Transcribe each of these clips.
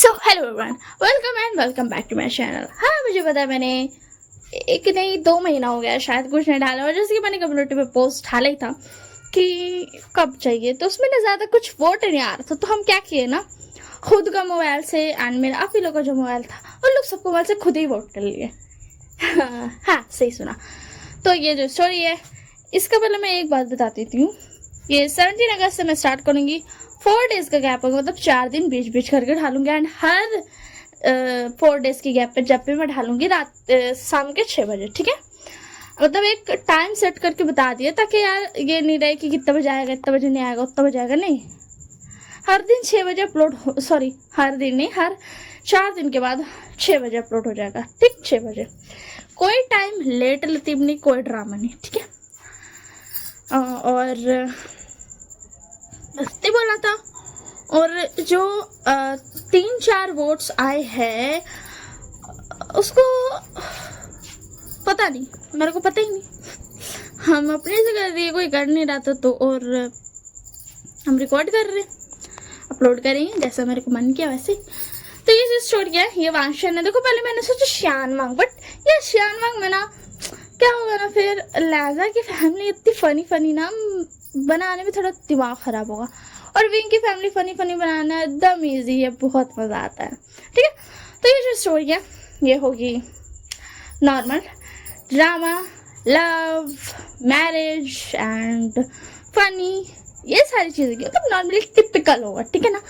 So hello everyone, welcome and welcome back to my channel. हाँ, मुझे पता है मैंने एक नहीं 2 महीना हो गया शायद कुछ नहीं डाला, और जैसे कि मैंने कम्युनिटी पे पोस्ट डाला ही था कि कब चाहिए, तो उसमें ना ज़्यादा कुछ वोट नहीं आ रहा था। तो हम क्या किए ना, खुद का मोबाइल से एंड मेरा आप ही लोग का जो मोबाइल था उन लोग सबको मोबाइल से खुद ही वोट कर लिए। हाँ, सही सुना। तो ये जो स्टोरी है इसका पहले मैं एक बात बताती हूँ। ये 17 अगस्त से मैं स्टार्ट करूँगी। 4 डेज का गैप होगा, मतलब 4 दिन बीच बीच करके ढालूंगी। एंड हर 4 डेज की गैप पे जब भी मैं ढालूंगी रात शाम के 6 बजे, ठीक है। मतलब एक टाइम सेट करके बता दिया ताकि यार ये नहीं रहे कि कितना बजे आएगा, इतना बजे नहीं आएगा, उतना बजे आएगा। नहीं, हर दिन 6 बजे अपलोड हो, सॉरी हर दिन नहीं, हर 4 दिन के बाद 6 बजे अपलोड हो जाएगा, ठीक। 6 बजे, कोई टाइम लेट लतीब नहीं, कोई ड्रामा नहीं, ठीक है। और बस्ती बोला था। और जो 3-4 वोट्स आए हैं उसको पता नहीं, मेरे को पता ही नहीं। हम अपने से कर रही है, कोई कर नहीं रहा था तो, और हम रिकॉर्ड कर रहे हैं, अपलोड करेंगे जैसा मेरे को मन किया वैसे। तो ये चीज छोड़ गया, ये वांशन है। देखो पहले मैंने सोचा श्यान मांग, बट ये श्यान मांग में ना क्या होगा ना, फिर लाजा की फैमिली इतनी फनी ना बनाने में थोड़ा दिमाग खराब होगा, और विंग की फैमिली फनी बनाना एकदम ईजी है, बहुत मज़ा आता है, ठीक है। तो ये जो स्टोरी है ये होगी normal drama, love, marriage and funny, ये सारी चीज़ें की, मतलब नॉर्मली टिपिकल होगा, ठीक है ना।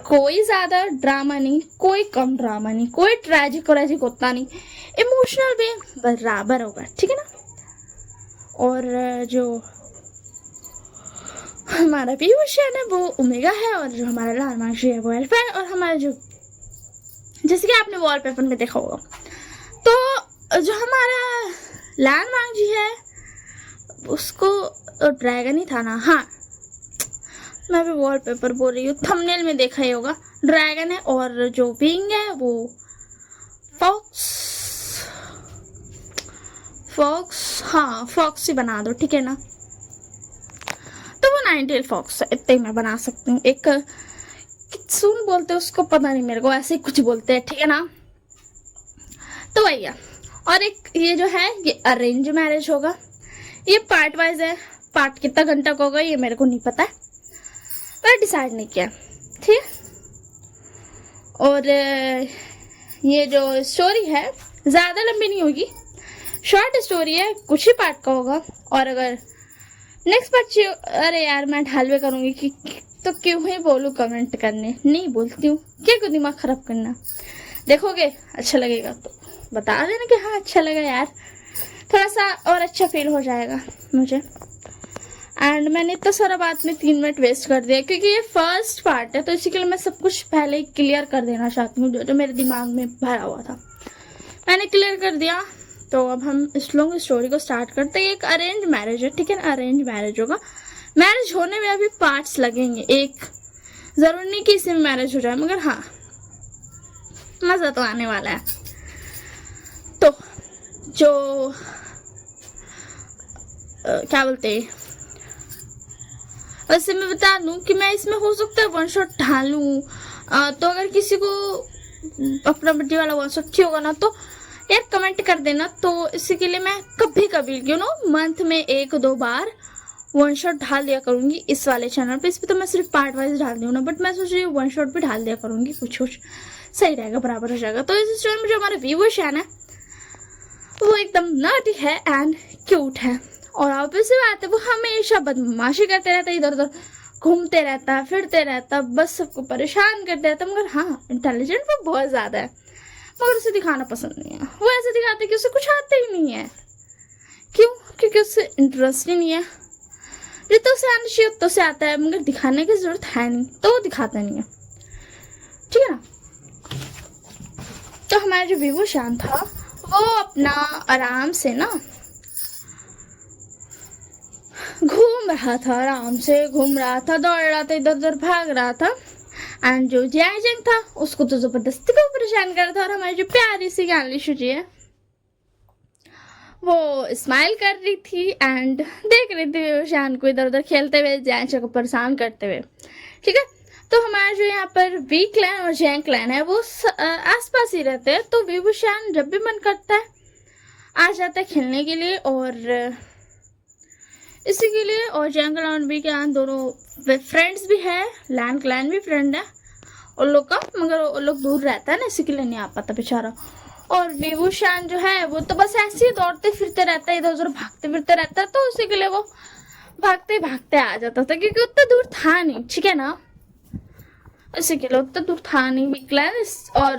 कोई ज़्यादा ड्रामा नहीं, कोई कम ड्रामा नहीं, कोई ट्रैजिक उतना नहीं, इमोशनल भी बराबर होगा, ठीक है ना। और जो हमारा पीयूषन है वो ओमेगा है, और जो हमारा लालमांशी है वो अल्फा है, और हमारा जो जैसे कि आपने वॉलपेपर में देखा होगा, तो जो हमारा लालमांग जी है उसको ड्रैगन ही था ना। हाँ, मैं भी वॉलपेपर बोल रही हूँ, थंबनेल में देखा ही होगा, ड्रैगन है। और जो विंग है वो फॉक्स, हाँ फॉक्स ही बना दो, ठीक है ना। तो वो 9 फॉक्स है, इतने ही मैं बना सकती हूँ। एक कित्सून बोलते हैं उसको, पता नहीं मेरे को, ऐसे ही कुछ बोलते हैं, ठीक है ना। तो वही है। और एक ये जो है ये अरेंज मैरिज होगा, ये पार्ट वाइज है, पार्ट कितना घंटा का होगा ये मेरे को नहीं पता है, पर डिसाइड नहीं किया, ठीक है। और ये जो स्टोरी है ज़्यादा लंबी नहीं होगी, शॉर्ट स्टोरी है, कुछ ही पार्ट का होगा। और अगर नेक्स्ट पार्ट, अरे यार मैं ढालवे करूँगी कि तो क्यों ही बोलूँ, कमेंट करने नहीं बोलती हूँ, क्या को दिमाग खराब करना। देखोगे अच्छा लगेगा तो बता देना कि हाँ अच्छा लगा यार, थोड़ा सा और अच्छा फील हो जाएगा मुझे। एंड मैंने इतना सारा बात में 3 मिनट वेस्ट कर दिया, क्योंकि ये फर्स्ट पार्ट है, तो इसी के लिए मैं सब कुछ पहले ही क्लियर कर देना चाहती हूँ। जो मेरे दिमाग में भरा हुआ था मैंने क्लियर कर दिया। तो अब हम इस लॉन्ग स्टोरी को स्टार्ट करते हैं। एक अरेंज मैरिज है, ठीक है ना, अरेंज मैरिज होगा। मैरिज होने में अभी पार्ट्स लगेंगे, एक जरूर नहीं कि इसी में मैरिज हो जाए, मगर हाँ मज़ा तो आने वाला है। तो जो क्या बोलते हैं, वैसे मैं बता दूं कि मैं इसमें हो सकता है 1 शॉट ढालूं, तो अगर किसी को अपना बर्थडे वाला 1 शॉट चाहिए होगा ना तो यार कमेंट कर देना। तो इसी के लिए मैं कभी कभी मंथ में 1-2 बार 1 शॉट ढाल दिया करूंगी इस वाले चैनल पे। इस पे तो मैं सिर्फ पार्ट वाइज ढाल दी हूँ ना, बट मैं सोच रही हूँ 1 शॉट भी ढाल दिया करूंगी, कुछ सही रहेगा, बराबर हो जाएगा। तो इस स्टोरी में जो हमारा व्यूअर्स है ना वो एकदम नर्डी है एंड क्यूट है, और ऑब्वियसली बात है वो हमेशा बदमाशी करते रहता है, इधर उधर घूमते रहता है, फिरते रहता है, बस सबको परेशान करते रहता है। मगर हाँ इंटेलिजेंट वो बहुत ज़्यादा है, मगर उसे दिखाना पसंद नहीं है। वो ऐसे दिखाते कि उसे कुछ आता ही नहीं है। क्यों? क्योंकि उससे इंटरेस्ट ही नहीं है। जितना उसे आना चाहिए उतना से आता है, मगर दिखाने की जरूरत है नहीं, तो वो दिखाता नहीं है, ठीक है ना। तो हमारा जो विवो शान था वो अपना आराम से ना घूम रहा था, आराम से घूम रहा था, दौड़ रहा था, इधर उधर भाग रहा था। एंड जो जैजंग था उसको तो जबरदस्ती को परेशान कर रहा था। और हमारी जो प्यारी सी ज्ञानलिशु जी है वो स्माइल कर रही थी एंड देख रही थी शान को इधर उधर खेलते हुए, जैजंग को परेशान करते हुए, ठीक है। तो हमारे जो यहाँ पर वी क्लैन और जैंग क्लैन है वो आसपास ही रहते हैं। तो विभूषण जब भी मन करता है आ जाता है खेलने के लिए, और इसी के लिए। और जैंग क्लैन और वी क्लैन दोनों फ्रेंड्स भी है, लैन क्लैन भी फ्रेंड है उन लोग का, मगर वो लोग दूर रहता है ना, इसी के लिए नहीं आ पाता बेचारा। और विभूषण जो है वो तो बस ऐसे ही दौड़ते फिरते रहता है, इधर उधर भागते फिरते रहता है, तो उसी के लिए वो भागते भागते आ जाता था, क्योंकि उतना दूर था नहीं, ठीक है ना, इसी के लिए उतना दूर था नहीं विक्लान और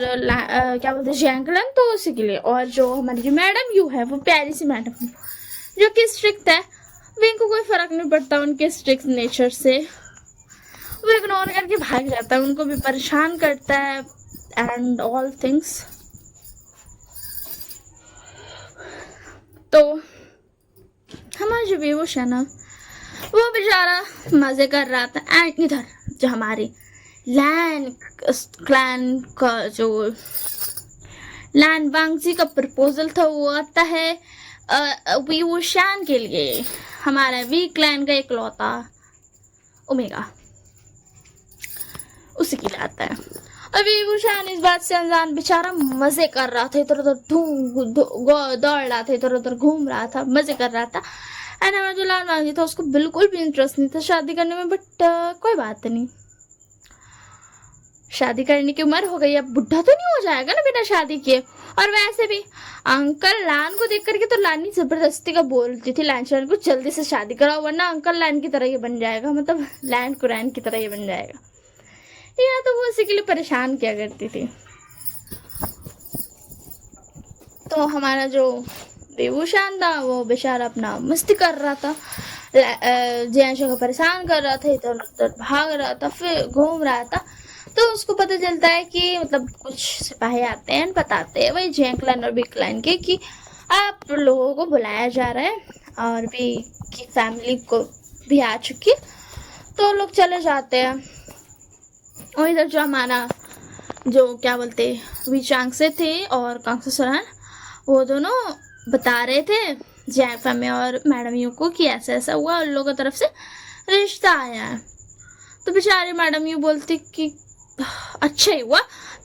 क्या बोलते हैं जैंकलन, तो उसी के लिए। और जो हमारी जो मैडम यू है वो प्यारी सी मैडम जो कि स्ट्रिक्ट है, विंग को कोई फर्क नहीं पड़ता उनके स्ट्रिक्ट नेचर से, वो इग्नोर करके भाग जाता है, उनको भी परेशान करता है एंड ऑल थिंग्स। तो हमारा जो बेहोश है ना वो बेचारा मजे कर रहा था, एंड इधर जो हमारी लैन क्लैन का जो लैन वांगजी का प्रपोजल था वो आता है विवोशान के लिए, हमारा वी क्लैन का इकलौता ओमेगा, उसी के लिए आता है। और विभूषण इस बात से अनजान बेचारा मजे कर रहा था, इधर उधर दौड़ रहा था, इधर उधर घूम रहा था, मजे कर रहा था। एंड हमारा जो लाल वांगी था उसको बिल्कुल भी इंटरेस्ट नहीं था शादी करने में, बट कोई बात नहीं, शादी करने की उम्र हो गई, अब बुढ़ा तो नहीं हो जाएगा ना बिना शादी किए। और वैसे भी अंकल लान को देख करके तो लानी जबरदस्ती का बोलती थी लान को जल्दी से शादी कराओ, वरना अंकल लान की तरह ये बन जाएगा, मतलब लैन कुरैन की तरह ये बन जाएगा, या तो वो उसी के लिए परेशान किया करती थी। तो हमारा जो बेभूषण था वो बेचारा अपना मस्ती कर रहा था, जैंशा को परेशान कर रहा था, इधर उधर भाग रहा था, फिर घूम रहा था। तो उसको पता चलता है कि मतलब कुछ सिपाही आते हैं, बताते हैं वही जैंकलाइन और बिकलाइन के कि आप लोगों को बुलाया जा रहा है, और भी की फैमिली को भी आ चुकी है, तो लोग चले जाते हैं। और इधर जो हमारा जो क्या बोलते विचांग से थे और कांगसो सोरान, वो दोनों बता रहे थे जैफा में और मैडम यू को कि ऐसा ऐसा हुआ, उन लोगों की तरफ से रिश्ता आया है। तो बेचारी मैडम यू बोलती कि अच्छा ही हुआ,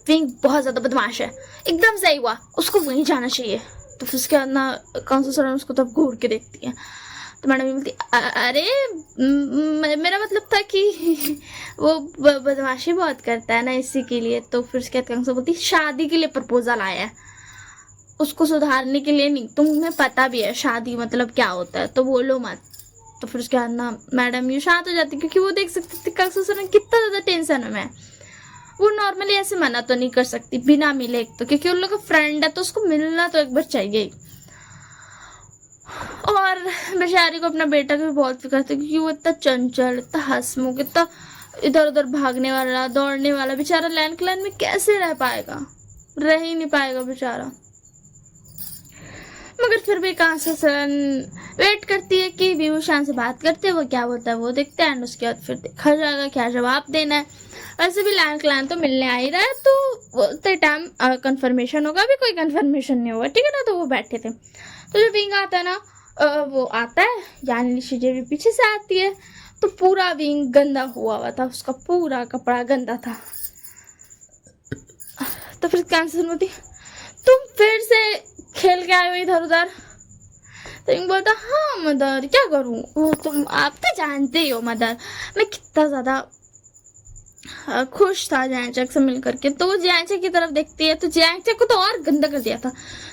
विंग बहुत ज़्यादा बदमाश है, एकदम सही हुआ, उसको वहीं जाना चाहिए। तो फिर उसके बाद ना कांगसो सोरान उसको तब घूर के देखती है, तो मैडम बोलती अरे मेरा मतलब था कि वो बदमाशी बहुत करता है ना, इसी के लिए। तो फिर उसके बाद कांगसो बोलती शादी के लिए प्रपोजल आया है, उसको सुधारने के लिए नहीं, तुम्हें पता भी है शादी मतलब क्या होता है, तो बोलो मत। तो फिर उसके बाद ना मैडम यू शांत हो जाती, क्योंकि वो देख सकती थी कांगसो सोरान कितना ज़्यादा टेंशन में है, वो नॉर्मली ऐसे मना तो नहीं कर सकती बिना मिले, एक तो क्योंकि उन लोग का फ्रेंड है तो उसको मिलना तो एक बार चाहिए ही। और बेचारी को अपना बेटा भी बहुत फिक्र था, क्योंकि वो इतना चंचल, इतना हंसमुख, इतना इधर उधर भागने वाला, दौड़ने वाला, बेचारा लैन क्लैन में कैसे रह पाएगा, रह ही नहीं पाएगा बेचारा। मगर फिर भी कांगसो सोरान वेट करती है कि विभूषण से बात करते हैं, वो क्या बोलता है वो देखते हैं, एंड उसके बाद फिर देखा जाएगा क्या जवाब देना है। वैसे भी लैन क्लैन तो मिलने आ ही रहा है, तो उतने टाइम कंफर्मेशन होगा, अभी कोई कंफर्मेशन नहीं होगा, ठीक है ना। तो वो बैठे थे, तो जो विंग आता है ना वो आता है, यानी शिजे भी पीछे से आती है, तो पूरा विंग गंदा हुआ था, उसका पूरा कपड़ा गंदा था। तो फिर कैंसर होती, तुम फिर से खेल के आए हो इधर उधर। तो विंग बोलता हाँ मदर क्या करूँ, वो तुम आप तो जानते ही हो मदर, मैं कितना ज़्यादा खुश था जैंचक से मिलकर के। तो वो जैंचक की तरफ देखती है, तो जैंचक को तो और गंदा कर दिया था।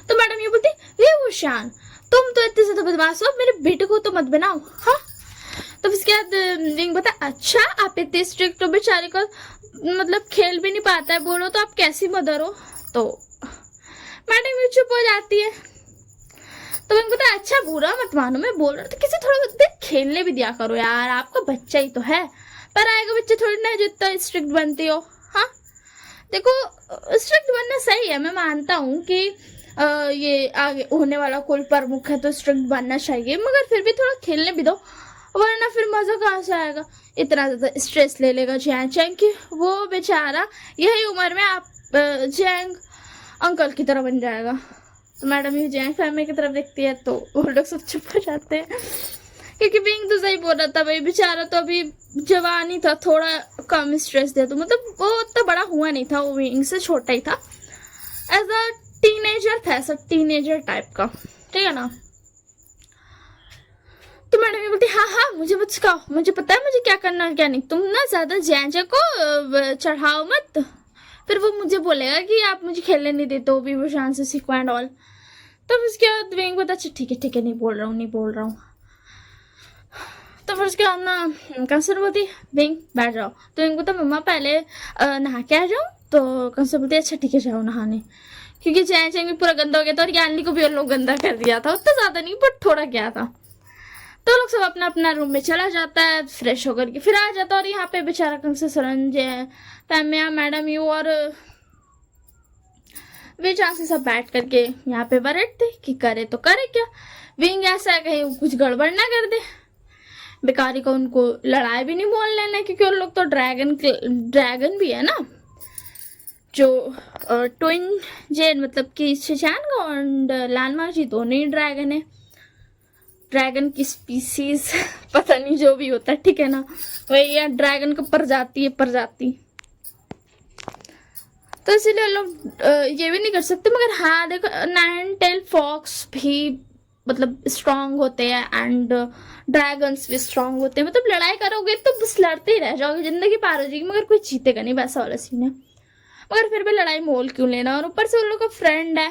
तो मैडम ये बोलती विभूषण तुम तो इतने ज्यादा बदमाश हो, मेरे बेटे को तो मत बनाओ, हाँ। तो उसके बाद विंग बता अच्छा आप इतने स्ट्रिक्ट हो, बेचारे को मतलब खेल भी नहीं पाता है, बोलो तो आप कैसी मदर हो। तो मैडम ये चुप हो जाती है। तो विंग बता अच्छा बुरा मत मानो, मैं बोल रहा था किसी थोड़ा बहुत खेलने भी दिया करो यार, आपका बच्चा ही तो है, पर आएगा बच्चे थोड़ी ना जो इतना स्ट्रिक्ट बनती हो। हाँ देखो स्ट्रिक्ट बनना सही है, मैं मानता हूँ कि ये आगे होने वाला कोई प्रमुख है तो स्ट्रिक्ट बनना चाहिए, मगर फिर भी थोड़ा खेलने भी दो, वरना फिर मजा कहाँ से आएगा, इतना ज़्यादा स्ट्रेस ले लेगा जैंग कि वो बेचारा यही उम्र में आप जैंग अंकल की तरह बन जाएगा। तो मैडम ये जैंग फैमिली की तरफ देखती है, तो वो लोग सब चुप हो जाते हैं, क्योंकि बिंग तो सही बोल रहा था भाई, बेचारा तो अभी जवान ही था, थोड़ा कम स्ट्रेस दे, तो मतलब वो उतना बड़ा हुआ नहीं था, वो बिंग से छोटा ही था, एज अ टीनेजर था, ऐसा टीनेजर टाइप का, ठीक है ना। तो मैडम ये बोलती हाँ हाँ मुझे मत सिखाओ, मुझे पता है मुझे क्या करना है क्या नहीं, तुम ना ज्यादा जैंजे को चढ़ाओ मत, फिर वो मुझे बोलेगा कि आप मुझे खेलने नहीं देते हो भी, वो शान से सीखो एंड ऑल। तब उसके बाद विंग बोलता अच्छा ठीक है नहीं बोल रहा हूँ। तो फिर उसके बाद ना कंसर बोलती विंग बैठ जाओ, तो विंग बोलता मम्मा पहले नहा के आ जाऊँ, तो कंसर बोलती अच्छा ठीक है जाओ नहाने, क्योंकि जैन भी पूरा गंदा हो गया था और यानली को भी उन लोग गंदा कर दिया था, उतना ज्यादा नहीं बट थोड़ा क्या था। तो लोग सब अपना अपना रूम में चला जाता है, फ्रेश होकर के फिर आ जाता है, और यहाँ पे बेचारा कंसर संजय पैम्या मैडम यू और वे जहाँ से सब बैठ करके यहाँ पे बैठते कि करे तो करे क्या, विंग ऐसा है कहीं कुछ गड़बड़ ना कर दे, बेकारी को उनको लड़ाई भी नहीं बोल लेना, क्योंकि उन लोग तो ड्रैगन भी है ना, जो ट्विन जेन मतलब कि शिशान और लालमा जी दोनों ही ड्रैगन है, ड्रैगन की स्पीसीज पता नहीं जो भी होता है, ठीक है ना, वही है ड्रैगन का प्रजाति। तो इसीलिए लोग ये भी नहीं कर सकते, मगर हाँ देखो नाइन टेल फॉक्स भी मतलब स्ट्रांग होते हैं एंड ड्रैगन्स भी स्ट्रांग होते हैं, मतलब लड़ाई करोगे तो बस लड़ते ही रह जाओगे, जिंदगी पार हो जाएगी मगर कोई जीतेगा नहीं, वैसा वाला सीन है। मगर फिर भी लड़ाई मोल क्यों लेना, और ऊपर से उन लोग का फ्रेंड है,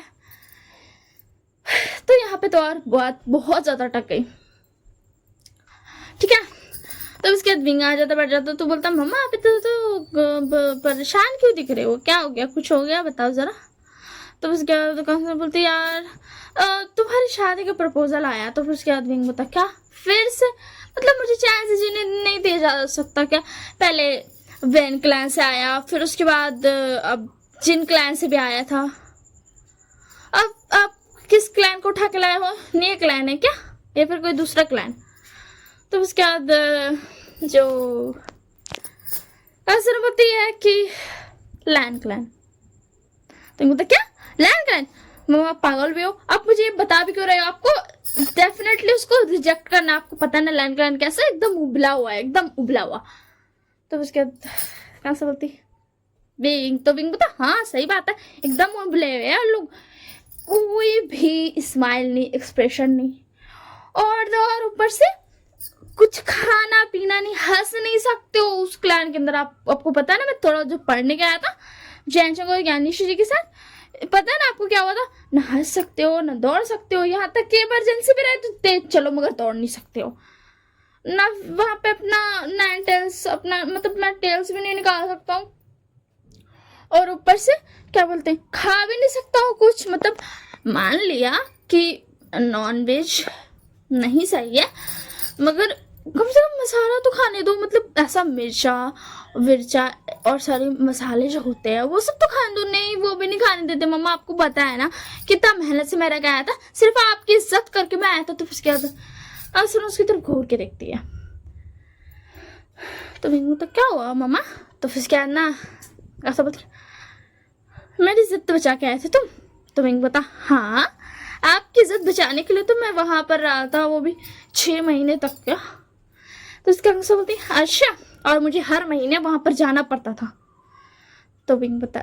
तो यहाँ पे तो और बात बहुत ज्यादा अटक गई, ठीक है। तो उसके बाद विंग आ जाता बैठ जाता, तो बोलता मम्मा आप तो परेशान क्यों दिख रहे हो, क्या हो गया, कुछ हो गया बताओ जरा। तो उसके बाद तो कंसर बोलती यार तुम्हारी शादी का प्रपोजल आया, तो फिर उसके बाद विंग बोलता क्या फिर से, मतलब मुझे चांस जीने नहीं दिया जा सकता क्या, पहले वेन क्लैन से आया, फिर उसके बाद अब जिन क्लैन से भी आया था, अब आप किस क्लैन को उठा के लाए हो, नया क्लैन है क्या या फिर कोई दूसरा क्लैन। तो उसके बाद जो असर होती है कि लैंड क्लैन, तो बोलता क्या लैंड क्लैन, मम्मा पागल भी हो, आप मुझे बता भी क्यों रहे हो, आपको डेफिनेटली उसको रिजेक्ट करना, आपको पता ना लैंड क्लैन कैसा एकदम उबला हुआ है, एकदम उबला हुआ। तो उसके बाद कहाँ से बोलती विंग, तो विंग बोलता हाँ सही बात है एकदम उबले हुए हैं लोग, कोई भी स्माइल नहीं, एक्सप्रेशन नहीं, और ऊपर से कुछ खाना पीना नहीं, हंस नहीं सकते हो उस क्लैन के अंदर। आपको पता है ना, मैं थोड़ा जो पढ़ने गया था जैनचंग और ज्ञानीश जी के साथ, पता है ना आपको क्या हुआ था, ना हंस सकते हो ना दौड़ सकते हो, यहाँ तक कि इमरजेंसी भी रहे तो तेज चलो मगर दौड़ नहीं सकते हो ना, वहां पे अपना नाइन टेल्स अपना मतलब मैं टेल्स भी नहीं निकाल सकता हूँ, और ऊपर से क्या बोलते हैं खा भी नहीं सकता हूँ कुछ, मतलब मान लिया कि नॉन वेज नहीं सही है मगर कम से कम मसाला तो खाने दो, मतलब ऐसा मिर्चा और सारे मसाले जो होते हैं वो सब तो खाने दो, नहीं वो भी नहीं खाने देते। मम्मा आपको पता है ना कितना मेहनत से मेरा गया था, सिर्फ आपकी इज्जत करके मैं आया था, तो फिर क्या था। अब सुनो उसकी तरफ घूर के देखती है, तो मैं तो क्या हुआ मम्मा, तो फिर क्या ना ऐसा बोलती मेरी इज्जत बचा के आए थे तुम, तो मैं बता हाँ आपकी इज्जत बचाने के लिए तो मैं वहां पर रहा था, वो भी 6 महीने तक क्या। तो उसके अंग से बोलती अच्छा, और मुझे हर महीने वहां पर जाना पड़ता था। तो विंग बता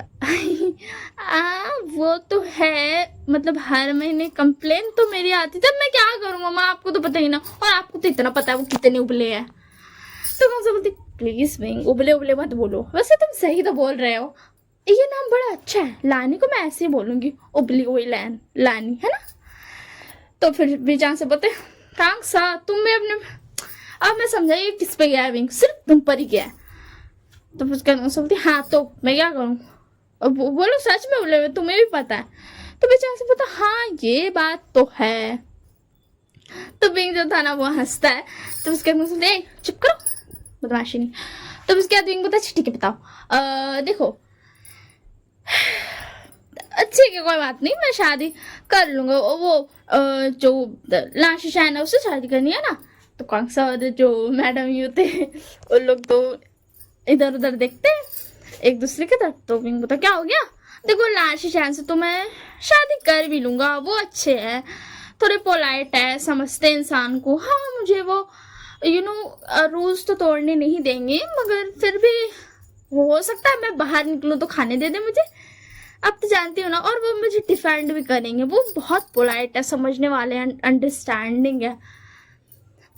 वो तो है, मतलब हर महीने कंप्लेन तो मेरी आती, तब मैं क्या करूं मम्मा, आपको तो पता ही ना, और आपको तो इतना पता है वो कितने उबले हैं। तो कौन सा बोलती प्लीज विंग उबले उबले मत बोलो, वैसे तुम सही तो बोल रहे हो, ये नाम बड़ा अच्छा है, लानी को मैं ऐसे ही बोलूंगी, उबली हुई लानी है ना। तो फिर भी जहाँ से बोलते कांग सा तुम में अपने, अब मैं समझाइए किस पे गया है विंग, सिर्फ तुम पर ही गया है। तो फिर कहना बोलती हाँ तो मैं क्या करूँ, अब वो लोग सच में बोले हुए तुम्हें भी पता है। तो बेचारा से पता हाँ ये बात तो है। तो विंग जो था ना वो हंसता है, तो उसके बोलते चुप करो बदमाशी नहीं। तो उसके बाद विंग बोलता ठीक है बताओ, देखो अच्छी है कोई बात नहीं, मैं शादी कर लूंगा, वो जो लाशी शायन है उससे शादी करनी है ना। तो कौन सा जो मैडम यू थे उन लोग तो इधर उधर देखते एक दूसरे की तरफ। तो विंग बोलता क्या हो गया, देखो लाशी शायन से तो मैं शादी कर भी लूंगा, वो अच्छे है, थोड़े पोलाइट है, समझते इंसान को। हाँ मुझे वो रूल्स तो तोड़ने नहीं देंगे, मगर फिर भी हो सकता है मैं बाहर निकलूं तो खाने दे दे मुझे, अब तो जानती हो ना। और वो मुझे डिफेंड भी करेंगे, वो बहुत पोलाइट है, समझने वाले हैं, अंडरस्टैंडिंग है।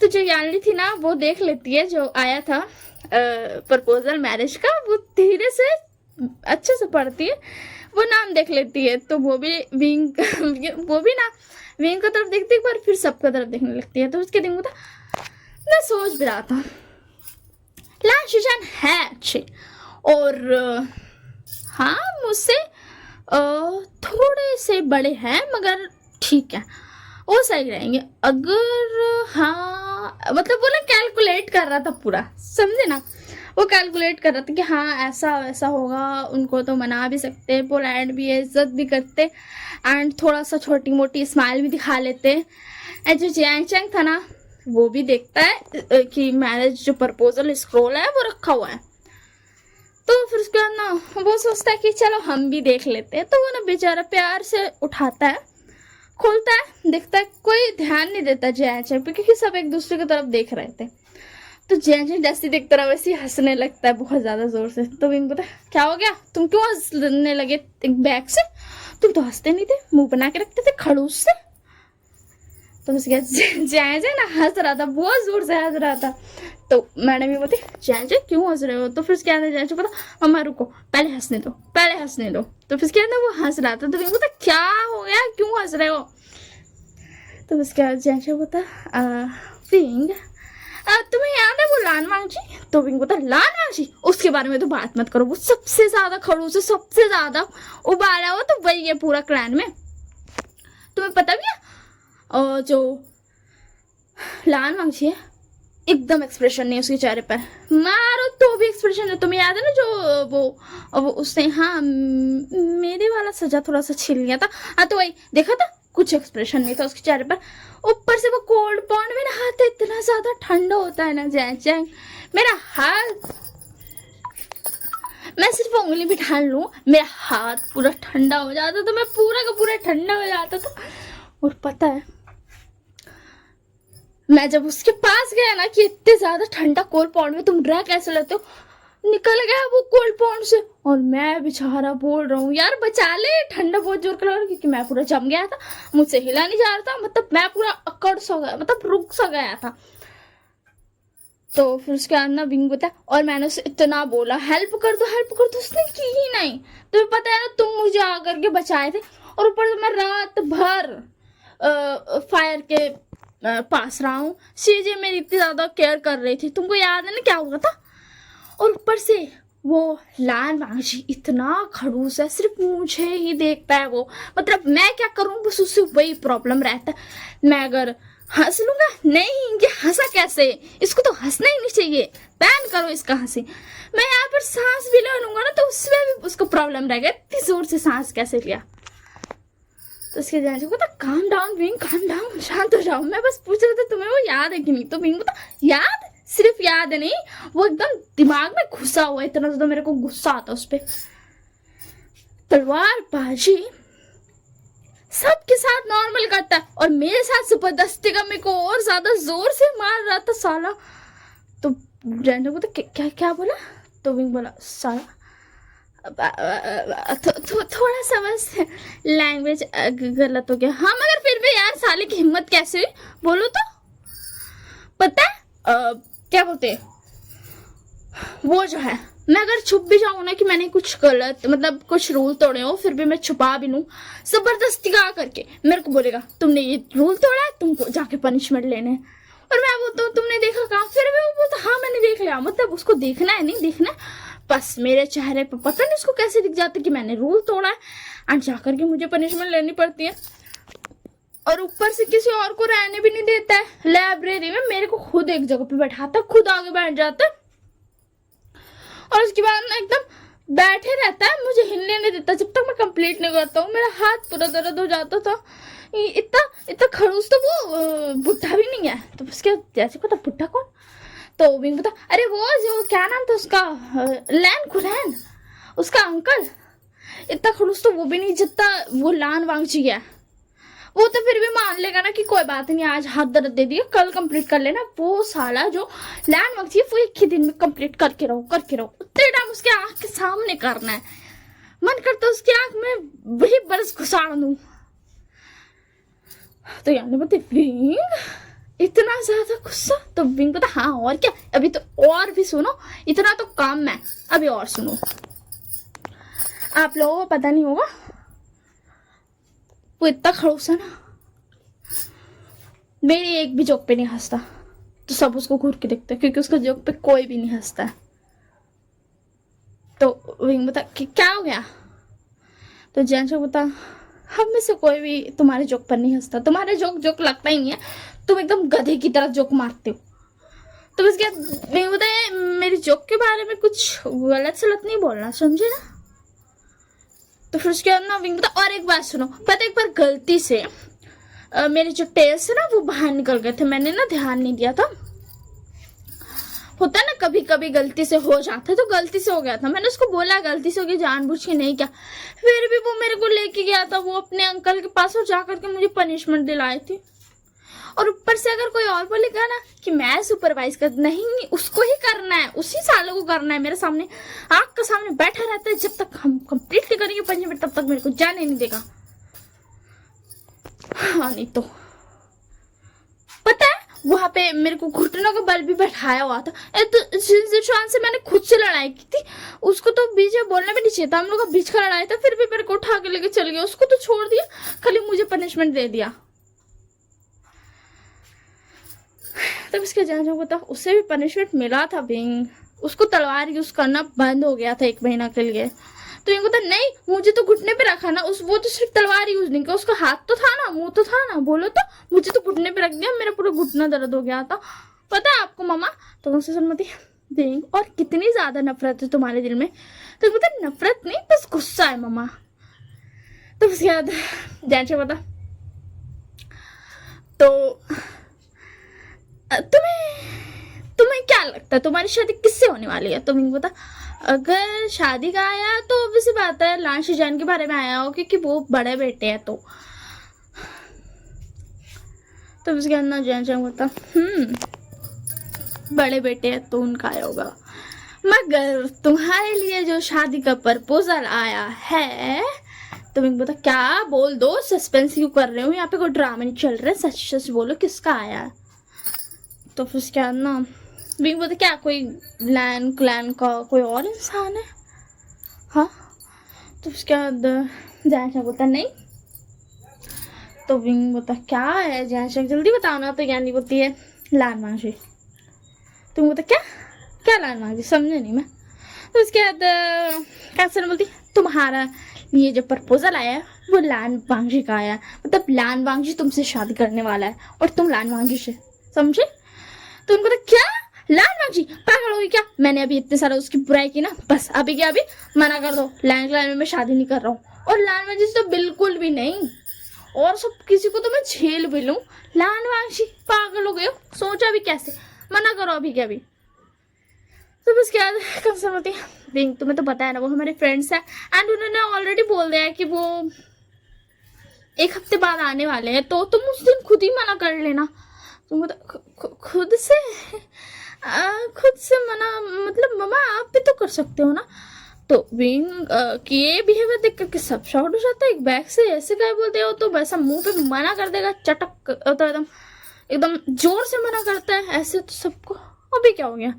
तो जो यानली थी ना वो देख लेती है जो आया था प्रपोजल मैरिज का, वो धीरे से अच्छे से पढ़ती है, वो नाम देख लेती है। तो वो भी विंग वो भी ना विंग की तरफ देखती है, पर फिर सबकी तरफ देखने लगती है। तो उसके दिन था मैं सोच भी रहा था लान शुजान है अच्छे, और हाँ मुझसे थोड़े से बड़े हैं, मगर ठीक है वो सही रहेंगे अगर। हाँ मतलब वो ना कैलकुलेट कर रहा था पूरा, समझे ना, वो कैलकुलेट कर रहा था कि हाँ ऐसा वैसा होगा, उनको तो मना भी सकते, पोलैंड भी है, इज्जत भी करते, एंड थोड़ा सा छोटी मोटी स्माइल भी दिखा लेते। एंड जो जियांग चैंग था ना वो भी देखता है कि मैरिज जो प्रपोजल स्क्रॉल है वो रखा हुआ है। तो फिर उसके बाद ना वो सोचता है कि चलो हम भी देख लेते हैं। तो वो ना बेचारा प्यार से उठाता है, खोलता है, देखता है, कोई ध्यान नहीं देता जियांग चैंग पे, क्योंकि सब एक दूसरे की तरफ देख रहे थे। तो जियांग चैंग जैसे देखता रहा वैसे हंसने लगता है बहुत ज्यादा जोर से। तो विंग बोलता है क्या हो गया, तुम क्यों हंसने लगे एक बैग से, तुम तो हंसते नहीं थे, मुंह बना के रखते थे खड़ूस से। तो उसके जियांग चैंग ना हंस रहा था, बहुत जोर से हंस रहा था। तो मैडम भी बोलती जियांग चैंग क्यों हंस रहे हो। तो फिर उसके अंदर जियांग चैंग बोला मम्मा रुको, पहले हंसने दो, पहले हंसने दो। तो फिर उसके अंदर वो हंस रहा था। तो विंग बोलता क्या हो गया, क्यों हंस रहे हो। तो उसके बाद जियांग चैंग बोलता विंग तुम्हें याद है वो लान वांगजी। तो विंग बोलता लान वांगजी, उसके बारे में तो बात मत करो, वो सबसे ज्यादा खड़ूस है, सबसे ज्यादा उबाला हुआ तो वही है पूरा क्लैन में, तुम्हें पता भी है। और जो लान वांगजी है एकदम एक्सप्रेशन नहीं उसके चेहरे पर, मारो तो भी एक्सप्रेशन है। तुम्हें याद है ना जो वो उसने हाँ मेरे वाला सजा थोड़ा सा छिल गया था, हाँ तो वही देखा था, कुछ एक्सप्रेशन नहीं था उसके चेहरे पर। ऊपर से वो कोल्ड पॉन्ड में नहाते, इतना ज्यादा ठंडा होता है ना जियांग चैंग, मेरा हाथ, मैं सिर्फ उंगली भी ढाल लूं मेरा हाथ पूरा ठंडा हो जाता, तो मैं पूरा का पूरा ठंडा हो जाता था। और पता है मैं जब उसके पास गया ना कि इतने ज्यादा ठंडा कोल्ड पॉन्ड में तुम रह कैसे लेते हो, निकल गया वो कोल्ड पॉन्ड से। और मैं बेचारा बोल रहा हूँ यार बचा ले, ठंडा बहुत जोर कर रहा, क्योंकि मैं पूरा जम गया था, मुझसे हिला नहीं जा रहा था, मतलब मैं पूरा अकड़ सा गया, मतलब रुक सा गया था। तो फिर उसके बाद ना विंग बोलता है और मैंने उसे इतना बोला हेल्प कर दो हेल्प कर दो, उसने की ही नहीं। तुम्हें पता है ना तुम मुझे आकर के बचाए थे, और ऊपर से मैं रात भर फायर के पास रहा हूँ, सीजे मेरी इतनी ज्यादा केयर कर रही थी, तुमको याद है ना क्या हुआ था। और ऊपर से वो लान वांगजी इतना खड़ूस है, सिर्फ मुझे ही देखता है वो, मतलब मैं क्या करूं बस उससे वही प्रॉब्लम रहता है। मैं अगर हंस लूंगा, नहीं ये हंसा कैसे, इसको तो हंसना ही नहीं चाहिए, बैन करो इसका हंसी। मैं यहाँ पर सांस भी ले लूंगा ना तो उसमें भी उसको प्रॉब्लम रहेगा, इतनी जोर से सांस कैसे लिया। तो उसके जाने को calm down wing, calm down, शांत हो जाओ, मैं बस पूछ रहा था तुम्हें वो याद है कि नहीं। तो विंग बोला याद, सिर्फ याद नहीं, वो एकदम दिमाग में घुसा हुआ है, इतना ज्यादा मेरे को गुस्सा आता उस पर। तलवार बाजी सबके साथ नॉर्मल करता है, और मेरे साथ जबरदस्ती का मेरे को और ज्यादा जोर से मार रहा था साला। तो रैंडम को क्या क्या बोला। तो विंग बोला साला थोड़ा सा बस लैंग्वेज गलत हो गया, हाँ मगर फिर भी यार साले की हिम्मत कैसे हुई, बोलो तो। पता है क्या बोलते वो जो है, मैं अगर छुप भी जाऊं ना कि मैंने कुछ गलत मतलब कुछ रूल तोड़े हो, फिर भी मैं छुपा भी लूं, जबरदस्ती का करके मेरे को बोलेगा तुमने ये रूल तोड़ा है, तुमको जाके पनिशमेंट लेने। और मैं बोलता हूँ तुमने देखा कहाँ, फिर भी वो बोलता हाँ मैंने देख लिया, मतलब उसको देखना है नहीं देखना, बस मेरे चेहरे पे पता नहीं उसको कैसे दिख जाता कि मैंने रूल तोड़ा है, एंड जाकर के मुझे पनिशमेंट लेनी पड़ती है। और ऊपर से किसी और को रहने भी नहीं देता है लाइब्रेरी में, मेरे को खुद एक जगह पे बैठाता है, खुद आगे बैठ जाता है, और उसके बाद ना एकदम बैठे रहता है, मुझे हिलने नहीं देता जब तक मैं कंप्लीट नहीं करता हूँ। मेरा हाथ पूरा दर्द हो जाता था, इतना इतना खड़ूस तो वो बुढ़ा भी नहीं है। तो उसके जैसे को बुढ़ा कौन, तो विंग बता अरे वो जो क्या नाम था उसका, लैन खुरैन, उसका अंकल, इतना खड़ूस तो वो भी नहीं जितना वो लान वांगजी है, वो तो फिर भी मान लेगा ना कि कोई बात नहीं, आज हाथ दर्द दे दिया, कल कंप्लीट कर लेना। वो साला जो लैंड मार्क चाहिए वो एक ही दिन में कंप्लीट करके रहो उतने टाइम उसके आंख के सामने करना है। मन करता है उसकी आंख में वही बरस घुसाड़ दूं। तो यानी बोलते विंग इतना ज्यादा गुस्सा? तो विंग बोलता हाँ और क्या, अभी तो और भी सुनो, इतना तो काम है, अभी और सुनो। आप लोगों को पता नहीं होगा, वो इतना खड़ूस है ना, मेरी एक भी जोक पे नहीं हंसता तो सब उसको घूर के देखते हैं, क्योंकि उसका जोक पे कोई भी नहीं हंसता है। तो विंग बता कि क्या हो गया? तो जैन बता हम में से कोई भी तुम्हारे जोक पर नहीं हंसता, तुम्हारे जोक लगता ही नहीं है, तुम एकदम गधे की तरह जोक मारते हो। तो बस क्या विंग बताए मेरी जोक के बारे में कुछ गलत सलत नहीं बोलना, समझे ना? तो फिर उसके बाद ना विंग बता और एक बात सुनो, पता एक बार गलती से मेरे जो टेल्स है ना वो बाहर निकल गए थे, मैंने ना ध्यान नहीं दिया था। होता है ना कभी कभी गलती से हो जाता है, तो गलती से हो गया था, मैंने उसको बोला गलती से हो गया, जानबूझ के नहीं क्या। फिर भी वो मेरे को लेके गया था वो अपने अंकल के पास और जाकर के मुझे पनिशमेंट दिलाई थी। और ऊपर से अगर कोई और बोलेगा ना कि मैं सुपरवाइज कर, नहीं उसको ही करना है, उसी सालों को करना है, मेरे सामने आंख के सामने बैठा रहता है, जब तक हम कंप्लीट नहीं करेंगे पनिशमेंट तब तक मेरे को जाने नहीं देगा। हाँ नहीं तो पता है वहां पे मेरे को घुटनों का बल भी बैठाया हुआ था। तो जिशान से मैंने खुद से लड़ाई की थी, उसको तो बीच में बोलना भी नहीं चाहिए था, हम लोग का बीच का लड़ाई था, फिर भी मेरे को उठा के लेके चल गया, उसको तो छोड़ दिया, खाली मुझे पनिशमेंट दे दिया। तब इसके जान बता उससे भी पनिशमेंट मिला था बिंग, उसको तलवार यूज करना बंद हो गया था 1 महीना के लिए। तो ये बोलता नहीं मुझे तो घुटने पे रखा ना, वो तो सिर्फ तलवार यूज नहीं किया, उसका हाथ तो था ना, मुंह तो था ना, बोलो तो मुझे तो घुटने पे रख दिया, मेरा पूरा घुटना दर्द हो गया था, पता है आपको मामा? तो मुझसे सुनमती बिंग और कितनी ज्यादा नफरत है तुम्हारे दिल में? तो बोलता नफरत नहीं बस गुस्सा है मामा। तो उसके बाद जान से बता तो तुम्हें क्या लगता है तुम्हारी शादी किससे होने वाली है? तुम्हें बता अगर शादी का आया तो ऑब्वियसली बात है लांशी जान के बारे में आया हो, क्योंकि वो बड़े बेटे हैं। तो उसके अंदर जान बता बड़े बेटे हैं तो उनका आया होगा, मगर तुम्हारे लिए जो शादी का प्रपोजल आया है, तुम्हें बता क्या बोल दो, सस्पेंस क्यों कर रहे हो, यहाँ पे कोई ड्रामा नहीं चल रहा है, सच सच बोलो किसका आया है। तो फिर उसके बाद ना विंग बोलते क्या कोई क्लैन का कोई और इंसान है? हाँ। तो उसके बाद जैन बोलता नहीं। तो विंग बोलता क्या है जैन जल्दी बताओ ना। तो ज्ञानी बोलती है लान मांझी। तुम बोलता क्या लान मांझी, समझे नहीं मैं। तो उसके बाद कैंसर बोलती तुम्हारा ये जो प्रपोजल आया है वो लान वांगजी का आया, मतलब लान वांगजी तुमसे शादी करने वाला है और तुम लान वांगजी से, समझे? तो उनको तो क्या लान वांगजी पागल होगी क्या, मैंने अभी इतने सारा उसकी बुराई की ना, बस अभी क्या अभी मना कर दो, लान में शादी नहीं कर रहा हूँ। और लान वांगजी से तो बिल्कुल भी नहीं, और सब किसी को तो मैं झेल भी लूं, लान वांगजी पागल हो गए हो, सोचा भी कैसे, मना करो अभी क्या अभी। तो बस क्या कंसर्न होती है, तुम्हें तो पता है ना वो हमारे फ्रेंड्स हैं एंड उन्होंने ऑलरेडी बोल दिया है कि वो 1 हफ्ते बाद आने वाले हैं, तो तुम उस दिन खुद ही मना कर लेना। तुम खुद से मना, मतलब मम्मा आप भी तो कर सकते हो ना। तो विंग कि ये बिहेवियर देख करके सब शॉर्ट हो जाता है, एक बैग से ऐसे क्या बोलते हो, तो वैसा मुंह पे मना कर देगा, चटक तो एकदम जोर से मना करता है ऐसे, तो सबको अभी क्या हो गया।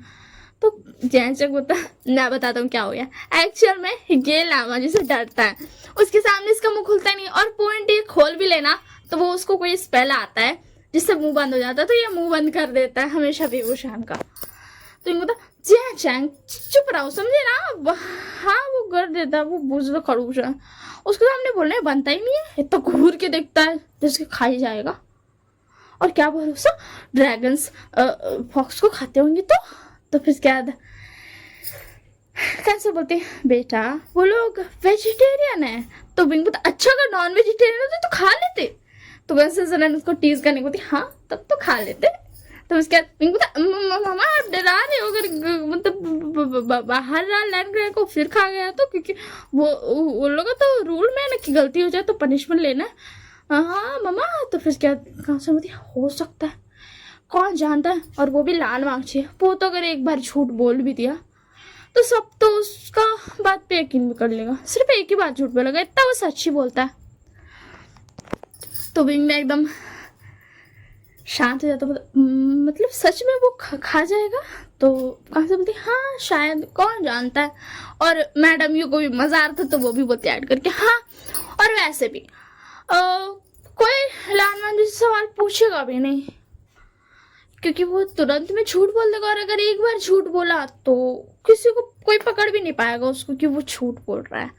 तो जैन चक होता मैं बताता हूँ क्या हो गया। एक्चुअल में ये लामा जिसे डरता है, उसके सामने इसका मुंह खुलता ही नहीं, और पॉइंट ये खोल भी लेना तो वो उसको कोई स्पेल आता है जिससे मुंह बंद हो जाता है, तो ये मुंह बंद कर देता है हमेशा भी वो शाम का। तो ये बता जैन चैंग चुप रहो, समझे ना। हाँ वो कर देता है, वो बुझ खड़ूस है, उसके सामने बोलने बनता ही नहीं है, इतना घूर के देखता है जिसके खा ही जाएगा। और क्या भरोसा ड्रैगन्स फॉक्स को खाते होंगे। तो फिर क्या कैसे बोलते बेटा वो लोग वेजिटेरियन है। तो बिंग बोलता अच्छा अगर नॉन वेजिटेरियन होते तो खा लेते। तो वैसे सनन उसको टीज करने को बोलती हाँ तब तो खा लेते। तो उसके बाद बिंग बोलता मामा आप डरा रहे हो, अगर मतलब बाहर लैंड ग्रह को फिर खा गया तो, क्योंकि वो लोग तो रूल में है ना कि गलती हो जाए तो पनिशमेंट लेना है। हाँ मम्मा। तो फिर क्या, कहाँ से बोलती हो सकता है, कौन जानता है, और वो भी लाल मांगची है। वो तो अगर एक बार झूठ बोल भी दिया तो सब तो उसका बात पे यकीन भी कर लेगा, सिर्फ एक ही बात झूठ बोलेगा, इतना वो सच ही बोलता है। तो विंग में एकदम शांत हो जाता, मतलब सच में वो खा जाएगा। तो कहाँ से बोलती हाँ शायद, कौन जानता है। और मैडम यू को भी मजा आ रहा था तो वो भी बोलती ऐड करके हाँ। और वैसे भी कोई लानमान जैसे सवाल पूछेगा भी नहीं, क्योंकि वो तुरंत में झूठ बोल देगा। और अगर एक बार झूठ बोला तो किसी को कोई पकड़ भी नहीं पाएगा उसको कि वो झूठ बोल रहा है।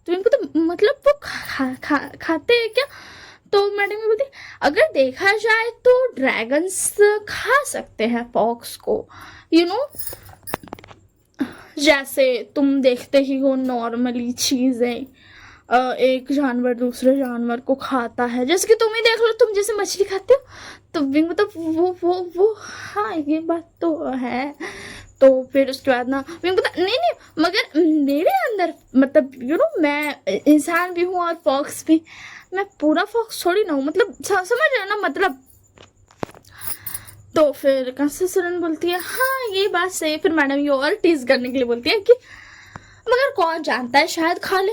तो इनको तो मतलब वो खाते हैं क्या। तो मैडम ने बोलती अगर देखा जाए तो ड्रैगन्स खा सकते हैं फॉक्स को, यू नो, जैसे तुम देखते ही हो नॉर्मली चीजें, एक जानवर दूसरे जानवर को खाता है, जैसे कि तुम ही देख लो, तुम जैसे मछली खाते हो। तो मतलब वो हाँ ये बात तो है। तो फिर उसके बाद ना मैं बता नहीं मगर मेरे अंदर मतलब यू नो मैं इंसान भी हूँ और फॉक्स भी, मैं पूरा फॉक्स थोड़ी ना हूँ, मतलब समझ रहे ना मतलब। तो फिर कैसे सरन बोलती है हाँ ये बात सही। फिर मैडम ये और टीज करने के लिए बोलती है कि मगर कौन जानता है शायद खा ले।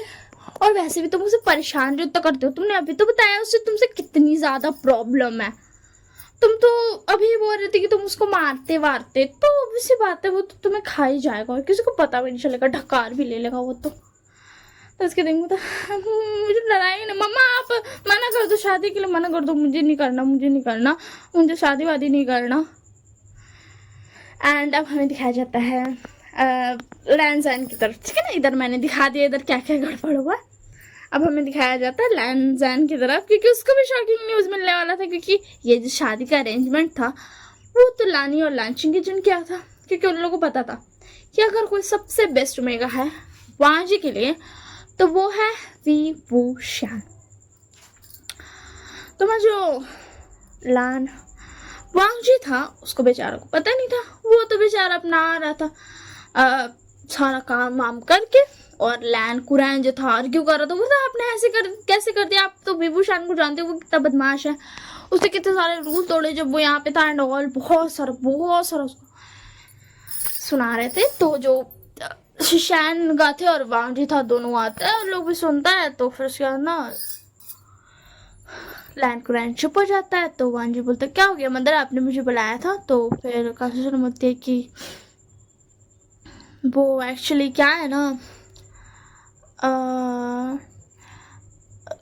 और वैसे भी तुम उसे परेशान जो तो करते हो, तुमने अभी तो बताया उसे तुमसे कितनी ज्यादा प्रॉब्लम है। तुम तो अभी बोल रहे थे कि तुम उसको मारते वारते, तो obviously बात है वो तो तुम्हें खा ही जाएगा और किसी को पता भी नहीं चलेगा, ढकार भी ले लेगा वो तो उसके दिन तो मुझे डराई ना मम्मा, आप मना कर दो शादी के लिए, मना कर दो, मुझे नहीं करना, मुझे शादी वादी नहीं करना। एंड अब हमें दिखाया जाता है लैंजैन की तरफ, ठीक है ना। इधर मैंने दिखा दिया इधर क्या क्या गड़बड़ हुआ। अब हमें दिखाया जाता है लैंजैन की तरफ, क्योंकि उसको भी शॉकिंग न्यूज़ मिलने वाला था, क्योंकि ये जो शादी का अरेंजमेंट था वो तो लानी और लांचिंग के जिन किया था, क्योंकि उन लोगों को पता था कि अगर कोई सबसे बेस्ट ओमेगा है वांजी के लिए तो वो है वी वू शान। तो मैं जो लान वांगजी था उसको बेचारा को पता नहीं था, वो तो बेचारा अपना आ रहा था सारा काम वाम करके। और लैन कुरैन जो था आर्ग्यू कर रहा था, वो था आपने ऐसे कैसे कर दिया, आप तो विभूषण को जानते हो वो कितना बदमाश है, उसने कितने सारे रूल तोड़े जब वो यहाँ पे था एंड ऑल, बहुत सारा उसको सुना रहे थे। तो जो शिशैन गाते और वांगजी था दोनों आते हैं, उन लोग भी सुनता है। तो फिर उसके बाद ना लैन कुरैन चुप हो जाता है। तो वांगजी बोलते क्या हो गया मदर, आपने मुझे बुलाया था। तो फिर काफी सुन बोलती है कि वो एक्चुअली क्या है ना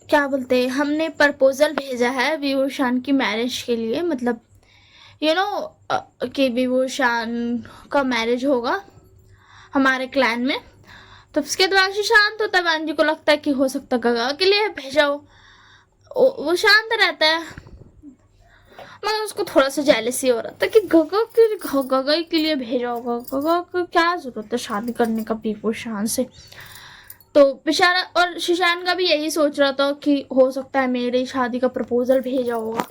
क्या बोलते हैं, हमने प्रपोजल भेजा है विभूषण की मैरिज के लिए, मतलब यू नो कि विभूषण का मैरिज होगा हमारे क्लैन में। तो उसके बाद शांत होता है, वांजी को लगता है कि हो सकता है गगा के लिए भेजा हो, वो शांत रहता है। मगर उसको थोड़ा सा जेलसी हो रहा था कि गगा के लिए भेजा होगा, गगा को क्या जरूरत है शादी करने का विभूषण से। तो बेचारा और शिशान का भी यही सोच रहा था कि हो सकता है मेरी शादी का प्रपोजल भेजा होगा।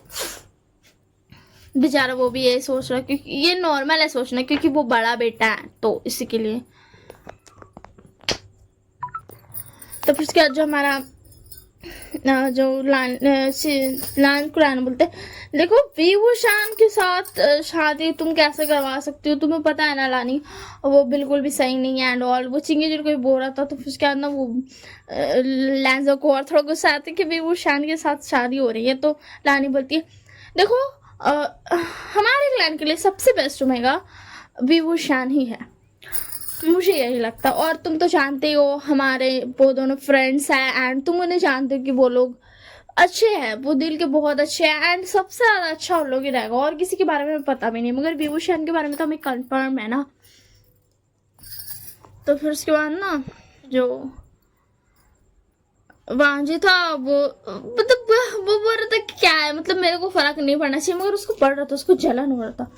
बेचारा वो भी यही सोच रहा है, क्योंकि ये नॉर्मल है सोचना, क्योंकि वो बड़ा बेटा है तो इसी के लिए। तो फिर उसके बाद जो हमारा जो लान कुरान बोलते देखो विभूषण के साथ शादी तुम कैसे करवा सकती हो, तुम्हें पता है ना लानी वो बिल्कुल भी सही नहीं है एंड ऑल। वो चिंगी जी को भी बोल रहा था। तो फिर उसके बाद ना वो लैंजो को और थोड़ा गुस्सा आता है कि विभूषण के साथ शादी हो रही है। तो लानी बोलती है देखो हमारे क्लैन के लिए सबसे बेस्ट ओमेगा विभूषण ही है, मुझे यही लगता। और तुम तो जानते हो हमारे वो दोनों फ्रेंड्स हैं एंड तुम उन्हें जानते हो कि वो लोग अच्छे हैं, वो दिल के बहुत अच्छे हैं एंड सबसे ज्यादा अच्छा उन लोग ही रहेगा। और किसी के बारे में पता भी नहीं, मगर विभूषण के बारे में तो हमें कंफर्म है ना। तो फिर उसके बाद ना जो वांजी था वो मतलब वो बोल रहा था कि क्या है, मतलब मेरे को फर्क नहीं पड़ना चाहिए, मगर उसको पड़ रहा था, उसको जलन हो रहा था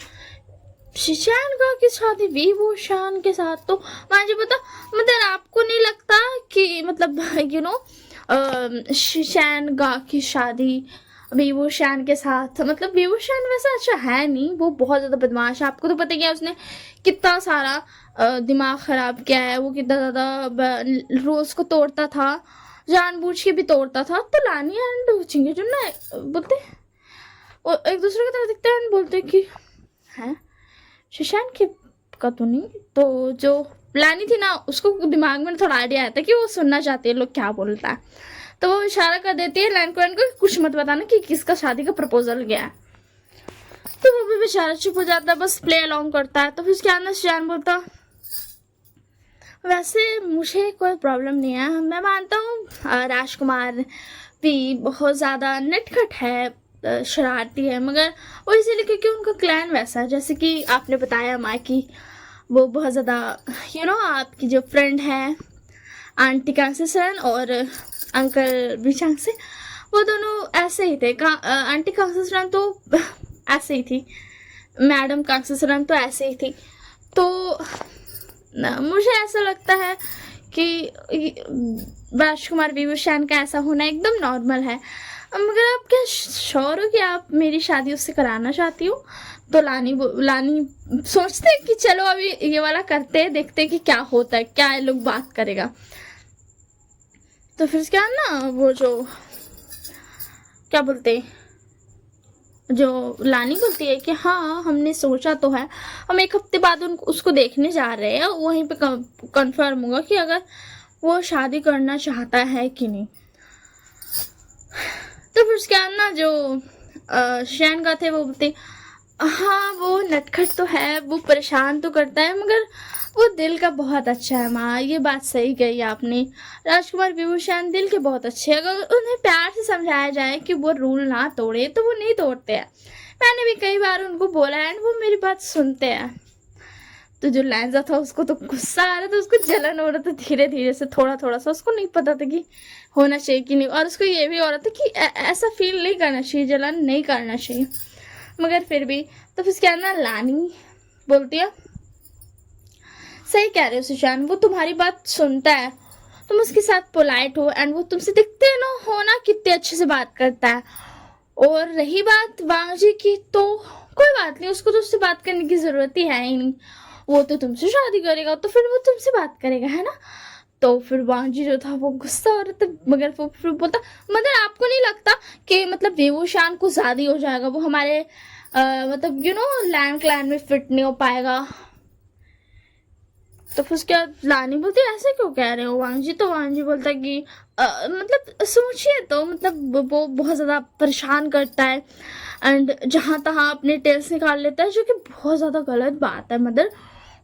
शिशान का की शादी विभूषण के साथ। तो मुझे पता मतलब आपको नहीं लगता कि मतलब यू नो शिशान गा की शादी विभूषण के साथ, मतलब विभूषण वैसा अच्छा है नहीं, वो बहुत ज्यादा बदमाश है। आपको तो पता ही है उसने कितना सारा दिमाग खराब किया है, वो कितना ज्यादा रोज को तोड़ता था जानबूझ के भी तोड़ता था। तो लानी एंड चिंगे जो ना बोलते वो एक दूसरे की तरह दिखते हैं एंड बोलते कि हैं शशांक के का तो नहीं। तो जो लानी थी ना उसको दिमाग में थोड़ा आइडिया आया था कि वो सुनना चाहती है लोग क्या बोलता है। तो वो इशारा कर देती है लैन को कुछ मत बताना कि किसका शादी का प्रपोजल गया है। तो वो भी बेचारा चुप हो जाता है, बस प्ले अलोंग करता है। तो फिर उसके अंदर शशांक बोलता वैसे मुझे कोई प्रॉब्लम नहीं है, मैं मानता हूँ राजकुमार भी बहुत ज़्यादा नटखट है, शरारती है, मगर वो इसीलिए क्योंकि उनका क्लैन वैसा है। जैसे कि आपने बताया माँ की वो बहुत ज़्यादा आपकी जो फ्रेंड है आंटी कांसेसन और अंकल बिचांग से, वो दोनों ऐसे ही थे। आंटी कांसेसन तो ऐसे ही थी, मैडम कांसेसन तो ऐसे ही थी। तो मुझे ऐसा लगता है कि राजकुमार विभूषण का ऐसा होना एकदम नॉर्मल है। मगर आप क्या श्योर हो कि आप मेरी शादी उससे कराना चाहती हो? तो लानी सोचते कि चलो अभी ये वाला करते हैं, देखते कि क्या होता है, क्या लोग बात करेगा। तो फिर क्या ना वो जो क्या बोलते जो लानी बोलती है कि हाँ हमने सोचा तो है, हम एक हफ्ते बाद उसको देखने जा रहे हैं, वहीं पे कंफर्म होगा कि अगर वो शादी करना चाहता है कि नहीं। तो फिर उसके बाद ना जो शैन का थे वो बोलते हाँ वो नटखट तो है, वो परेशान तो करता है, मगर वो दिल का बहुत अच्छा है माँ, ये बात सही कही आपने। राजकुमार विभूषण दिल के बहुत अच्छे, अगर उन्हें प्यार से समझाया जाए कि वो रूल ना तोड़े तो वो नहीं तोड़ते हैं। मैंने भी कई बार उनको बोला है एंड वो मेरी बात सुनते हैं। तो जो लैंजा था उसको तो गुस्सा आ रहा था, उसको जलन हो रहा था धीरे धीरे से, थोड़ा थोड़ा सा। उसको नहीं पता था कि होना चाहिए कि नहीं, और उसको ये भी हो रहा था कि ऐसा फील नहीं करना चाहिए, जलन नहीं करना चाहिए, मगर फिर भी। तो फिर क्या ना लानी बोलती है सही कह रहे हो सुशांत, वो तुम्हारी बात सुनता है, तुम उसके साथ पोलाइट हो एंड वो तुमसे दिखते हो ना कितने अच्छे से बात करता है। और रही बात वांग जी की, तो कोई बात नहीं, उसको तो उससे बात करने की जरूरत ही है ही नहीं, वो तो तुमसे शादी करेगा तो फिर वो तुमसे बात करेगा, है ना। तो फिर वांग जी जो था वो गुस्सा हो रहा था, मगर वो फिर बोलता मतलब आपको नहीं लगता कि मतलब विभूषण को शादी हो जाएगा, वो हमारे मतलब लैंड क्लैन में फिट नहीं हो पाएगा। तो फिर क्या लानी बोलती ऐसे क्यों कह रहे हो वांग जी? तो वांग जी बोलता कि मतलब सोचिए तो, मतलब वो बहुत ज़्यादा परेशान करता है एंड जहाँ तहाँ अपने टेल्स निकाल लेता है, जो कि बहुत ज़्यादा गलत बात है मदर।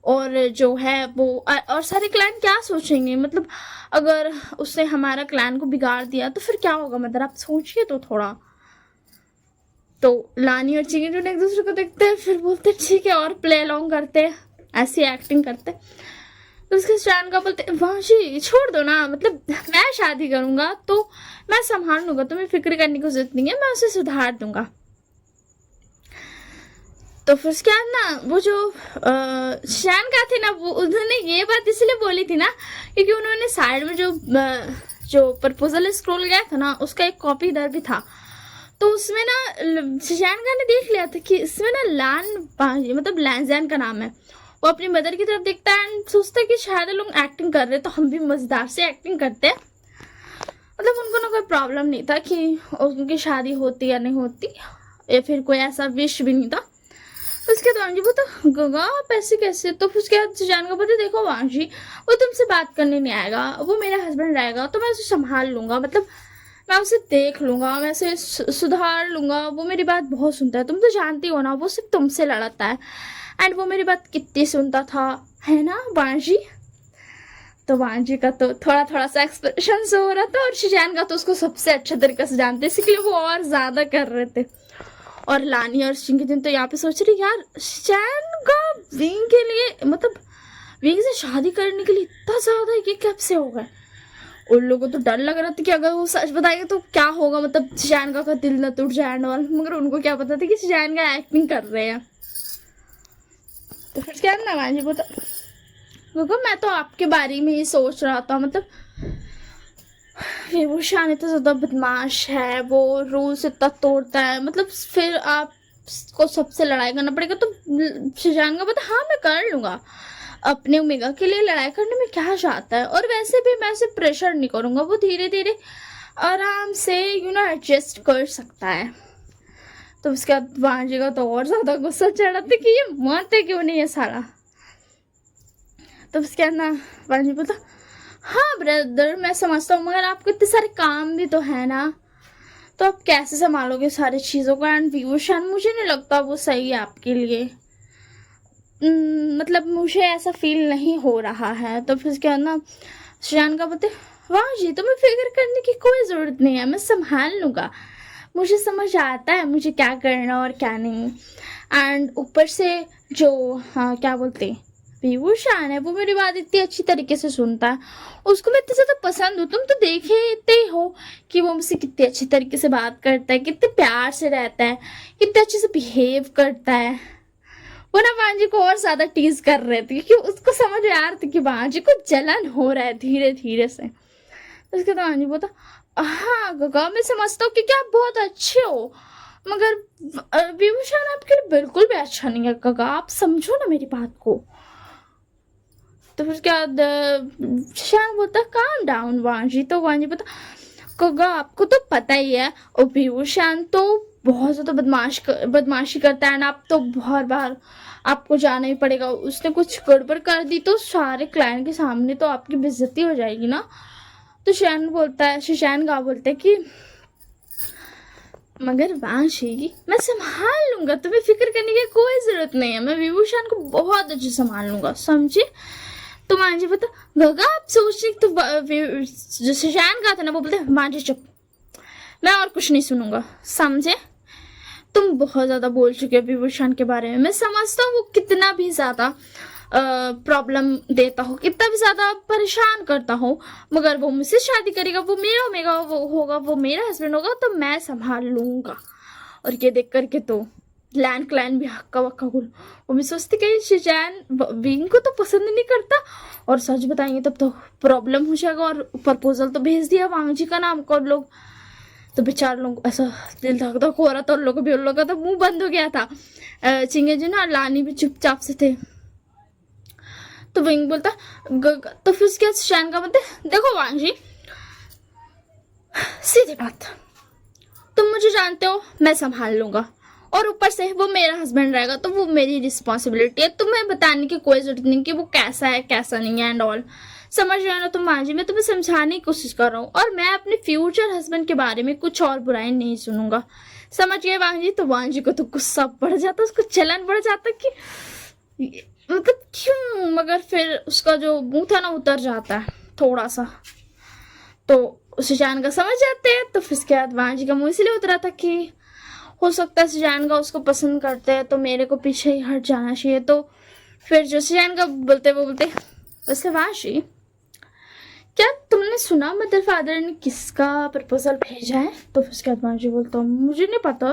और जो है वो और सारे क्लैन क्या सोचेंगे, मतलब अगर उसने हमारा क्लैन को बिगाड़ दिया तो फिर क्या होगा मदर, आप सोचिए तो थोड़ा। तो लानी और चिंगेजून एक दूसरे को देखते हैं, फिर बोलते ठीक है और प्ले अलोंग करते हैं, ऐसी एक्टिंग करते। तो उसके स्टैंड का बोलते वांशी छोड़ दो ना, मतलब मैं शादी करूंगा तो मैं संभाल लूंगा, तुम्हें फिक्र करने की जरूरत नहीं है, मैं उसे सुधार दूंगा। तो फिर उसके बाद ना वो जो शैन का थे ना, वो उन्होंने ये बात इसलिए बोली थी ना क्योंकि उन्होंने साइड में जो प्रपोजल स्क्रॉल गया था ना उसका एक कॉपी इधर भी था। तो उसमें ना शशान खान ने देख लिया था कि इसमें ना मतलब लैंजैन का नाम है। वो अपनी मदर की तरफ देखता है एंड सोचता है कि शायद लोग एक्टिंग कर रहे तो हम भी मजेदार से एक्टिंग करते हैं। मतलब उनको ना कोई प्रॉब्लम नहीं था कि उनकी शादी होती या नहीं होती, या फिर कोई ऐसा विश भी नहीं था। उसके बाद वांजी तो गगा पैसे कैसे? तो उसके बाद शशान का बोलते देखो वांजी वो तुमसे बात करने नहीं आएगा, वो मेरा हस्बैंड रहेगा तो मैं उसे संभाल लूंगा, मतलब मैं उसे देख लूंगा, मैं उसे सुधार लूंगा, वो मेरी बात बहुत सुनता है, तुम तो जानती हो ना वो सिर्फ तुमसे लड़ता है एंड वो मेरी बात कितनी सुनता था, है ना वांजी। तो वांजी का तो थोड़ा थोड़ा सा एक्सप्रेशन हो रहा था और शशान का तो उसको सबसे अच्छा तरीके से जानते, इसलिए वो और ज्यादा कर रहे थे। और लानी और चिंगेजून तो यहाँ पे सोच रही यार शैन का विंग के लिए, मतलब विंग से शादी करने के लिए इतना ज्यादा ये कब से हो गए। उन लोगों को तो डर लग रहा था कि अगर वो सच बताएंगे तो क्या होगा, मतलब शैन का दिल न टूट जाए और, मगर उनको क्या पता था कि शैन का एक्टिंग कर रहे हैं। तो फिर क्या ना वांजी बोलता क्योंकि मैं तो आपके बारे में ही सोच रहा था, मतलब विभूषण इतना ज्यादा बदमाश है, वो रूल्स इतना तोड़ता है, मतलब फिर आपको सबसे लड़ाई करना पड़ेगा। तो शशांक का पता हाँ मैं कर लूंगा, अपने ओमेगा के लिए लड़ाई करने में क्या चाहता है। और वैसे भी मैं उसे प्रेशर नहीं करूंगा, वो धीरे धीरे आराम से एडजस्ट कर सकता है। तो उसके बाद भांजी का तो और ज्यादा गुस्सा चढ़ा था कि ये मानते क्यों नहीं है साला। तो उसके बाद ना भांजी बोलता, हाँ ब्रदर मैं समझता हूँ, मगर आपको इतने सारे काम भी तो है ना, तो आप कैसे संभालोगे सारी चीज़ों को। एंड विभूषण मुझे नहीं लगता वो सही है आपके लिए, मतलब मुझे ऐसा फील नहीं हो रहा है। तो फिर क्या ना श्रेयान का बोलते, वाह जी तुम्हें फिक्र करने की कोई ज़रूरत नहीं है, मैं संभाल लूँगा, मुझे समझ आता है मुझे क्या करना और क्या नहीं। एंड ऊपर से जो क्या बोलते विभूषण है वो मेरी बात इतनी अच्छी तरीके से सुनता है, उसको मैं इतनी ज़्यादा पसंद हूँ। तुम तो देखे ही हो कि वो मुझसे कितनी अच्छी तरीके से बात करता है, कितने प्यार से रहता है, कितने अच्छे से बिहेव करता है। वो ना भांजी को और ज्यादा टीज कर रहे थे क्योंकि उसको समझ आ रहा था कि भांजी को जलन हो रहा है धीरे धीरे से। तो उसके बाद भांजी बोलता, हाँ गगा मैं समझता हूँ कि आप बहुत अच्छे हो, मगर विभूषण आपके लिए बिल्कुल भी अच्छा नहीं है गगा, आप समझो ना मेरी बात को। तो फिर क्या शान बोलता, काम डाउन वांजी। तो वांजी बोलता, गगा आपको तो पता ही है और विभूषण तो बहुत ज़्यादा बदमाशी करता है ना, आप तो बार बार आपको जाना ही पड़ेगा, उसने कुछ गड़बड़ कर दी तो सारे क्लाइंट के सामने तो आपकी बेइज्जती हो जाएगी ना। तो शैन बोलता है, शशान गा बोलते हैं कि मगर वांशी मैं संभाल लूंगा, तुम्हें फिक्र करने की कोई जरूरत नहीं है, मैं विभूषण को बहुत अच्छे संभाल लूंगा, समझे। तो मांझी बता, गगा आप सोच रही तो जो शशान का था ना वो बोलते मांझी चुप, मैं और कुछ नहीं सुनूंगा, समझे। तुम बहुत ज्यादा बोल चुके हो विभूषण के बारे में, मैं समझता हूँ वो कितना भी ज्यादा प्रॉब्लम देता हो, कितना भी ज्यादा परेशान करता हो, मगर वो मुझसे शादी करेगा, वो मेरा वो होगा, वो मेरा हस्बैंड होगा, तो मैं संभाल लूंगा। और ये देख करके तो लैंड क्लैन भी हक्का वक्का गुल, वो भी सोचती कि शिजैन विंग को तो पसंद नहीं करता, और सच बताएंगे तब तो प्रॉब्लम हो जाएगा। और प्रपोजल तो भेज दिया वांग जी का नाम कर लोग, तो बेचार लोग ऐसा दिल धक धक हो रहा था, उन लोगों भी, उन लोगों का तो मुंह बंद हो गया था। चिंगे जी ना लानी भी चुपचाप से थे। तो विंग बोलता, तो फिर उसके शैन का बोलते, देखो वांग जी सीधी बात, तुम मुझे जानते हो मैं संभाल लूंगा, और ऊपर से वो मेरा हस्बैंड रहेगा तो वो मेरी रिस्पॉन्सिबिलिटी है, तुम्हें बताने की कोई जरूरत नहीं कि वो कैसा है कैसा नहीं है एंड ऑल, समझ रहे हो ना तुम मांझी। मैं तुम्हें समझाने की कोशिश कर रहा हूँ, और मैं अपने फ्यूचर हस्बैंड के बारे में कुछ और बुराई नहीं सुनूंगा, समझ गए वांजी। तो वांजी को तो गुस्सा बढ़ जाता, उसको चलन बढ़ जाता कि मतलब क्यों, मगर फिर उसका जो मुंह था ना उतर जाता है थोड़ा सा, तो सुजान का समझ जाते हैं। तो फिर उसके बाद वांजी का मुंह इसलिए उतरा था कि हो सकता है सुजान का उसको पसंद करते हैं तो मेरे को पीछे ही हट जाना चाहिए। तो फिर जो सुजान का बोलते वो बोलते, वैसे वांशी क्या तुमने सुना मदर फादर ने किसका प्रपोजल भेजा है। तो फिर उसके बाद वांशी बोलता मुझे नहीं पता।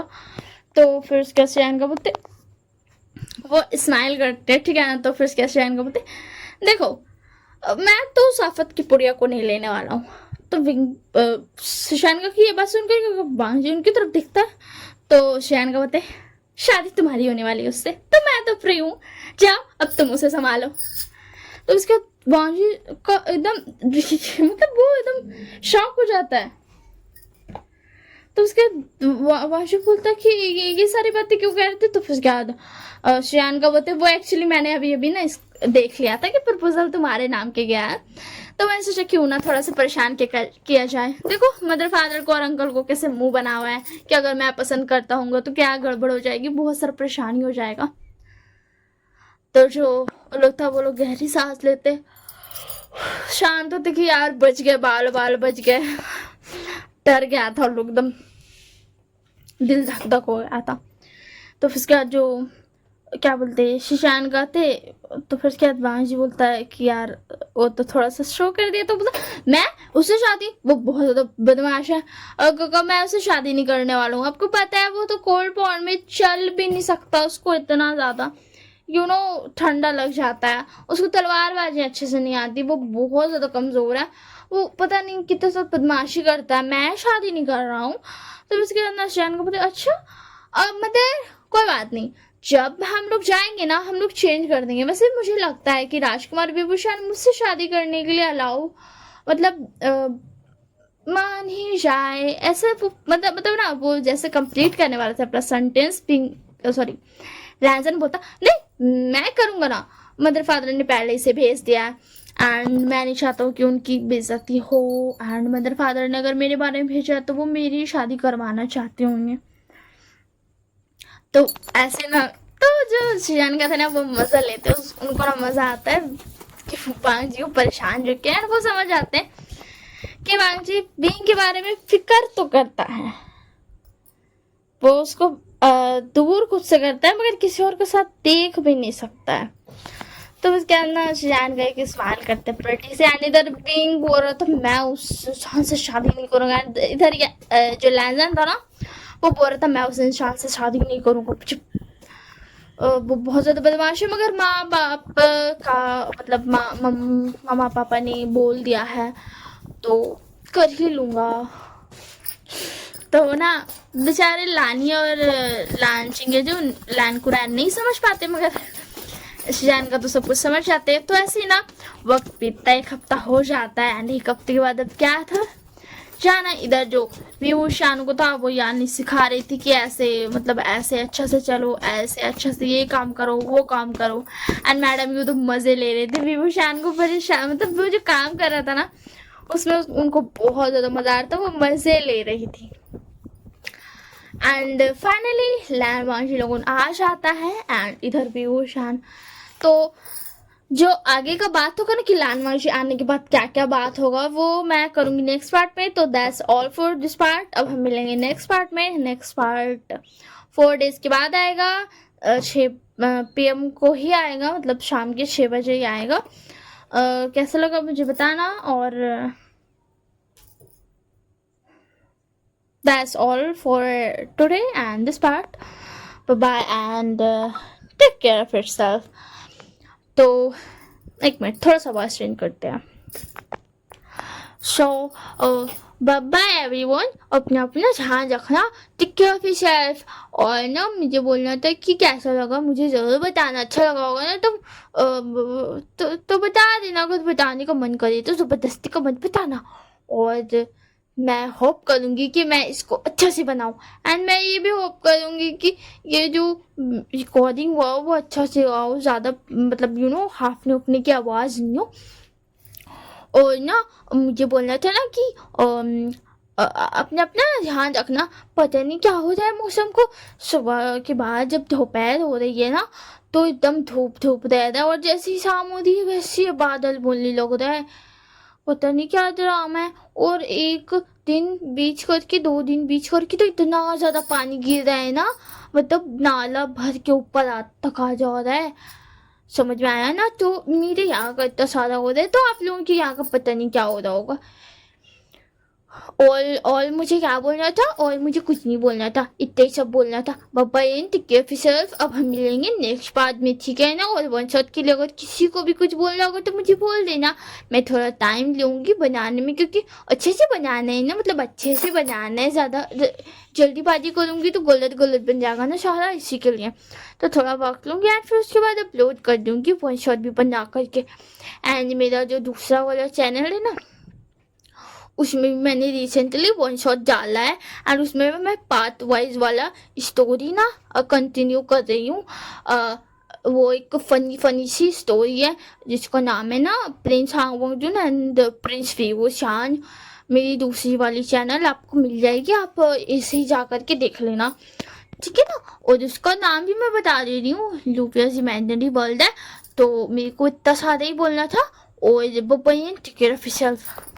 तो फिर उसके सुजान का बोलते, वो स्माइल करते ठीक है ना। तो फिर उसके सुजान का बोलते, देखो मैं तो साफत की पुड़िया को नहीं लेने वाला हूँ। तो सुशान का की ये बात सुनकर वांजी उनकी तरफ दिखता है। तो शैन का बोलते, शादी तुम्हारी होने वाली है उससे, तो मैं तो फ्री हूँ, जाओ अब तुम उसे संभालो। तो उसके वांजी का एकदम मतलब वो एकदम शॉक हो जाता है। तो उसके वांशी बोलता है कि ये सारी बातें क्यों कह रहे थे। तो फिर उसके बाद शैन का बोलते, वो एक्चुअली मैंने अभी ना देख लिया था कि प्रपोजल तुम्हारे नाम के गया है, तो मैंने सोचा क्यों ना थोड़ा सा परेशान किया जाए। देखो मदर फादर को और अंकल को कैसे मुंह बना हुआ है कि अगर मैं पसंद करता हूँ तो क्या गड़बड़ हो जाएगी, बहुत सारा परेशानी हो जाएगा। तो जो लोग था वो लोग गहरी सांस लेते, शांत होते कि यार बच गए, बाल बाल बच गए। डर गया था लोग, एकदम दिल धक धक हो गया था। तो फिर उसके बाद जो क्या बोलते शीशान का थे, तो फिर उसके बाद वांजी बोलता है कि यार वो तो थोड़ा सा शो कर दिया। तो बोलता मैं उससे शादी, वो बहुत ज्यादा बदमाश है, और मैं उससे शादी नहीं करने वाला हूँ। आपको पता है वो तो कोल्ड पॉन्ड में चल भी नहीं सकता, उसको इतना ज्यादा ठंडा लग जाता है, उसको तलवारबाजी अच्छे से नहीं आती, वो बहुत ज्यादा कमजोर है, वो पता नहीं कितने सब बदमाशी करता है, मैं शादी नहीं कर रहा हूँ। तो उसके अंदर शैन को बोलते, अच्छा मदर कोई बात नहीं, जब हम लोग जाएंगे ना हम लोग चेंज कर देंगे। वैसे मुझे लगता है कि राजकुमार विभूषण मुझसे शादी करने के लिए अलाउ मतलब मान ही जाए ऐसे मतलब ना वो जैसे कंप्लीट करने वाला था अपना सेंटेंस पिंग सॉरी रैंजन बोलता नहीं मैं करूंगा ना, मदर फादर ने पहले से भेज दिया एंड मैं नहीं चाहता हूँ कि उनकी बेइज्जती हो एंड मदर फादर ने अगर मेरे बारे में भेजा तो वो मेरी शादी करवाना चाहते होंगे। तो ऐसे ना तो जो शिजान का था ना वो मजा लेते हैं, उनको ना मजा आता है कि वांग जी को परेशान जो किया वो समझ आते हैं कि वांग जी बीइंग के बारे में फिक्र तो करता है, वो उसको दूर खुद से करता है मगर किसी और के साथ देख भी नहीं सकता है। तो उसके अंदर शिजान गए कि सवाल करते प्रटी से एंड इधर बीइंग बोल रहा था मैं उस इंसान से शादी नहीं करूंगा, इधर जो लैंजन था ना वो बोल रहा था मैं उस इंसान से शादी नहीं करूंगा। वो बहुत ज्यादा बदमाश है मगर माँ बाप का मतलब मामा पापा ने बोल दिया है तो कर ही लूंगा। तो ना बेचारे लानी और लानचिंगे जो लान कुरान नहीं समझ पाते मगर शिजान का तो सब कुछ समझ जाते हैं। तो ऐसे ही ना वक्त बीतता, एक हफ्ता हो जाता है एंड एक हफ्ते के बाद अब क्या था जाना इधर जो विभूषण को था वो यानी सिखा रही थी कि ऐसे मतलब ऐसे अच्छा से चलो, ऐसे अच्छा से ये काम करो वो काम करो एंड मैडम भी तो मजे ले रहे थे विभूषण को परेशान मतलब वो जो काम कर रहा था ना उसमें उनको बहुत ज्यादा मजा आ रहा था, वो मजे ले रही थी। एंड फाइनली लैंडवांशी लोगों आ जाता है एंड इधर विभूषण तो जो आगे का बात होगा ना कि लैंडवांशी आने के बाद क्या क्या बात होगा वो मैं करूंगी नेक्स्ट पार्ट में। तो that's all for this part. अब हम मिलेंगे नेक्स्ट पार्ट में। नेक्स्ट पार्ट 4 डेज के बाद आएगा, 6 PM को ही आएगा मतलब शाम के 6 बजे ही आएगा। कैसा लगा मुझे बताना और that's all for today and this part. Bye bye and take care of yourself. तो एक मिनट थोड़ा सा वॉइस चेंज करते हैं। सो बाय बाय एवरीवन, अपना अपना ध्यान रखना, टेक केयर ऑफ योरसेल्फ। और ना मुझे बोलना था कि कैसा लगा मुझे ज़रूर बताना, अच्छा लगा होगा ना तो बता देना, अगर बताने का मन करे तो ज़बरदस्ती का मत बताना। और मैं होप करूँगी कि मैं इसको अच्छा से बनाऊँ एंड मैं ये भी होप करूँगी कि ये जो रिकॉर्डिंग हुआ वो अच्छा से हो, ज़्यादा मतलब हाफने उफने की आवाज़ नहीं हो। और ना मुझे बोलना था ना कि अपना अपना ध्यान रखना, पता नहीं क्या हो जाए मौसम को, सुबह के बाद जब दोपहर हो रही है ना तो एकदम धूप धूप रह रहा है और जैसे ही शाम हो रही है वैसे बादल बोलने लग रहा है, पता नहीं क्या ड्रामा है। और एक दिन बीच करके 2 दिन बीच करके तो इतना ज्यादा पानी गिर रहा है ना, मतलब नाला भर के ऊपर तक आ जा रहा है, समझ में आया ना। तो मेरे यहाँ का इतना सारा हो रहा है तो आप लोगों के यहाँ का पता नहीं क्या हो रहा होगा। और मुझे क्या बोलना था, और मुझे कुछ नहीं बोलना था, इतना ही सब बोलना था। बाबा and take care of yourself. अब हम मिलेंगे नेक्स्ट पार्ट में, ठीक है ना। और वन शॉट के लिए अगर किसी को भी कुछ बोलना होगा तो मुझे बोल देना, मैं थोड़ा टाइम लूँगी बनाने में क्योंकि अच्छे से बनाना है ना, मतलब अच्छे से बनाना है, ज़्यादा जल्दीबाजी करूँगी तो गलत गलत बन जाएगा ना सारा, इसी के लिए तो थोड़ा वक्त लूँगी एंड फिर उसके बाद अपलोड कर दूँगी वन शॉट भी बना करके। एंड मेरा जो दूसरा वाला चैनल है ना उसमें भी मैंने रिसेंटली वन शॉट डाला है एंड उसमें भी मैं पार्ट वाइज वाला स्टोरी ना कंटिन्यू कर रही हूँ। वो एक फनी सी स्टोरी है जिसका नाम है ना prince Hang Wangjun and prince Vibhushan. मेरी दूसरी वाली चैनल आपको मिल जाएगी, आप इसे ही जा कर के देख लेना, ठीक है ना। और उसका नाम भी मैं बता दे रही हूँ, लूपियाज इमेजिनरी वर्ल्ड है। तो मेरे को इतना सारा ही बोलना था और टेक केयर ऑफ योरसेल्फ।